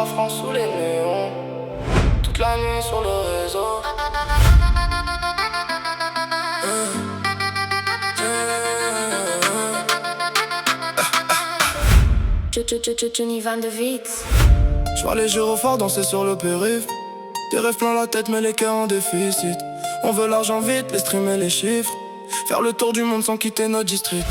la France sous les néons. Toute la nuit sur le réseau. Johnny Van de Vitz. J'vois les gyrophares danser sur le périph'. Des rêves plein la tête mais les cœurs en déficit. On veut l'argent vite, les streams et les chiffres. Faire le tour du monde sans quitter notre district.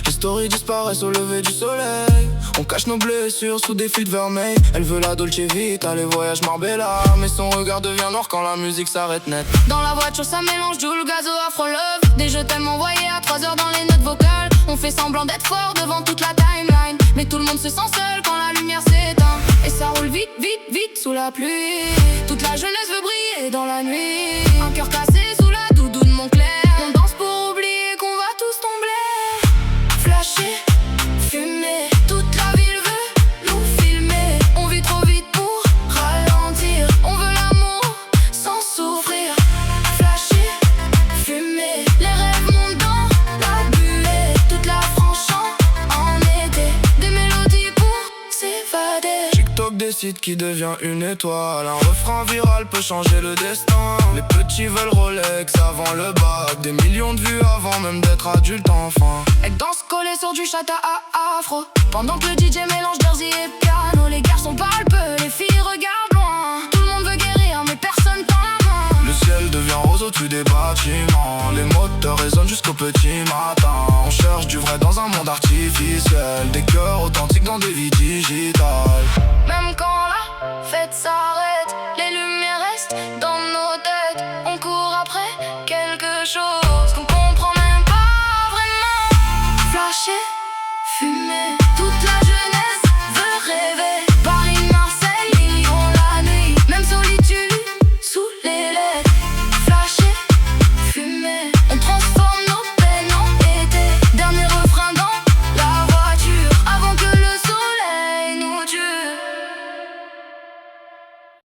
Les stories disparaissent au lever du soleil. On cache nos blessures sous des fils de vermeil. Elle veut la Dolce Vita, les voyages Marbella. Mais son regard devient noir quand la musique s'arrête net. Dans la voiture ça mélange Joule, Gazo, Afro Love. Des je t'aime envoyés à 3h dans les notes vocales. On fait semblant d'être fort devant toute la timeline. Mais tout le monde se sent seul quand la lumière s'éteint. Et ça roule vite, vite, vite sous la pluie. Toute la jeunesse veut briller dans la nuit. Un cœur cassé sous la doudoune de Montclair. On danse pour oublier qu'on va tous tomber. Flasher, fumer, toute la ville veut nous filmer. On vit trop vite pour ralentir. On veut l'amour sans souffrir. Flasher, fumer, les rêves montent dans la buée. Toute la France en été, des mélodies pour s'évader. TikTok décide qui devient une étoile. Un refrain viral peut changer le destin. Les petits veulent Rolex avant le bac. Des millions de vues avant même d'être adulte enfin. Elle danse collée sur du chata à afro. Pendant que le DJ mélange jersey et piano. Les garçons parlent peu, les filles regardent loin. Tout le monde veut guérir mais personne tend la main. Le ciel devient rose au-dessus des bâtiments. Les moteurs résonnent jusqu'au petit matin. On cherche du vrai dans un monde artificiel. Des cœurs authentiques dans des vies digitales. Même quand la fête s'arrête, les lumières restent dans